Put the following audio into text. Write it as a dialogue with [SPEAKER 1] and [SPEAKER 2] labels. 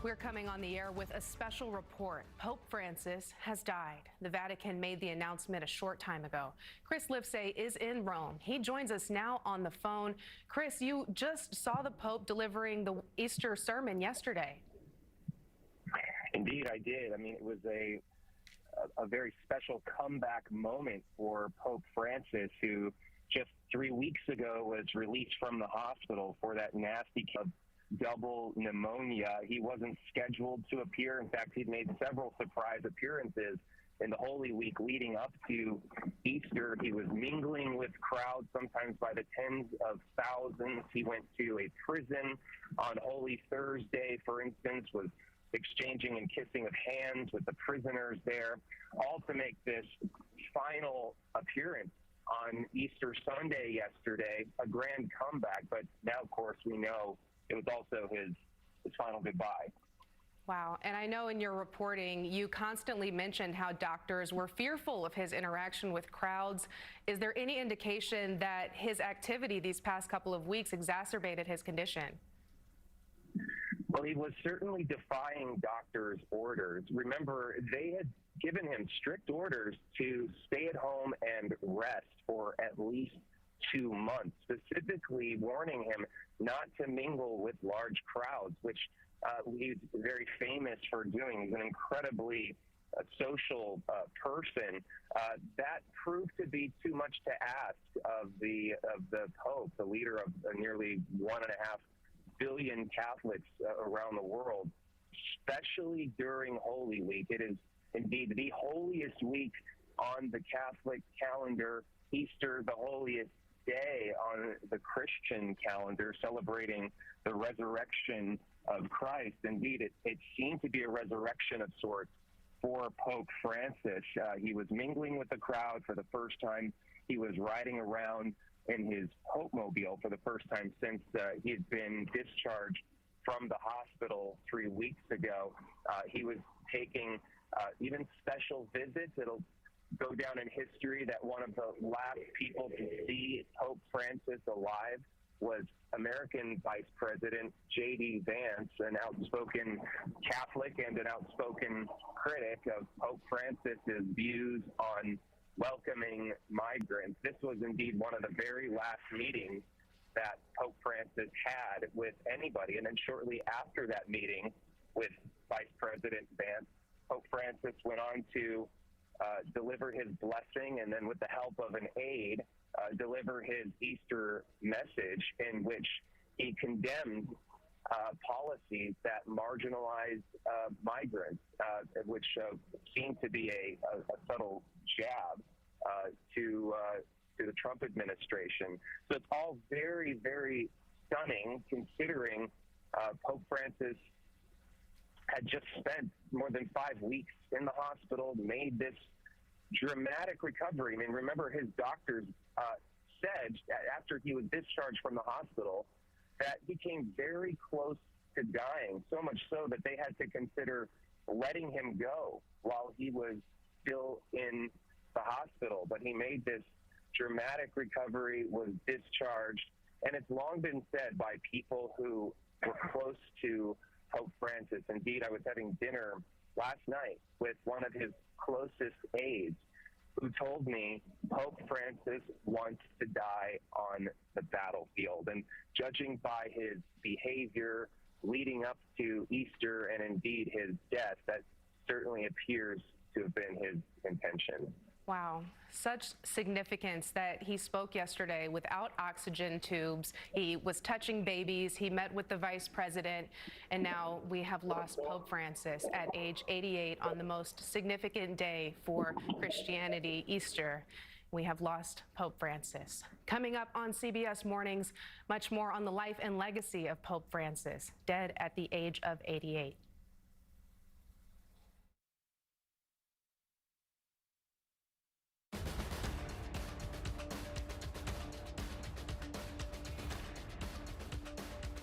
[SPEAKER 1] We're coming on the air with a special report. Pope Francis has died. The Vatican made the announcement a short time ago. Chris Livesay is in Rome. He joins us now on the phone. Chris, you just saw the Pope delivering the Easter sermon yesterday.
[SPEAKER 2] Indeed, I did. I mean, it was a very special comeback moment for Pope Francis, who just 3 weeks ago was released from the hospital for that nasty double pneumonia. He wasn't scheduled to appear. In fact, he'd made several surprise appearances in the Holy Week leading up to Easter. He was mingling with crowds, sometimes by the tens of thousands. He went to a prison on Holy Thursday, for instance, was exchanging and kissing of hands with the prisoners there, all to make this final appearance on Easter Sunday yesterday, a grand comeback. But now, of course, we know it was also his final goodbye.
[SPEAKER 1] Wow. And I know in your reporting, you constantly mentioned how doctors were fearful of his interaction with crowds. Is there any indication that his activity these past couple of weeks exacerbated his condition?
[SPEAKER 2] Well, he was certainly defying doctors' orders. Remember, they had given him strict orders to stay at home and rest for at least 2 months, specifically warning him not to mingle with large crowds, which he's very famous for doing. He's an incredibly social person. That proved to be too much to ask of the Pope, the leader of nearly 1.5 billion Catholics around the world, especially during Holy Week. It is indeed the holiest week on the Catholic calendar. Easter, the holiest day on the Christian calendar, celebrating the resurrection of Christ. Indeed, it seemed to be a resurrection of sorts for Pope Francis. He was mingling with the crowd for the first time. He was riding around in his Pope-mobile for the first time since he had been discharged from the hospital 3 weeks ago. He was taking even special visits. It'll go down in history that one of the last people to see Pope Francis alive was American Vice President J.D. Vance, an outspoken Catholic and an outspoken critic of Pope Francis's views on welcoming migrants. This was indeed one of the very last meetings that Pope Francis had with anybody. And then shortly after that meeting with Vice President Vance, Pope Francis went on to deliver his blessing, and then with the help of an aide, deliver his Easter message, in which he condemned policies that marginalized migrants, which seemed to be a subtle jab to the Trump administration. So it's all very, very stunning, considering Pope Francis had just spent more than 5 weeks in the hospital, made this dramatic recovery. I mean, remember, his doctors said after he was discharged from the hospital that he came very close to dying, so much so that they had to consider letting him go while he was still in the hospital. But he made this dramatic recovery, was discharged, and it's long been said by people who were close to Pope Francis. Indeed, I was having dinner last night with one of his closest aides who told me Pope Francis wants to die on the battlefield. And judging by his behavior leading up to Easter and indeed his death, that certainly appears to have been his intention.
[SPEAKER 1] Wow, such significance that he spoke yesterday without oxygen tubes. He was touching babies. He met with the vice president, and now we have lost Pope Francis at age 88 on the most significant day for Christianity, Easter. We have lost Pope Francis. Coming up on CBS Mornings, much more on the life and legacy of Pope Francis, dead at the age of 88.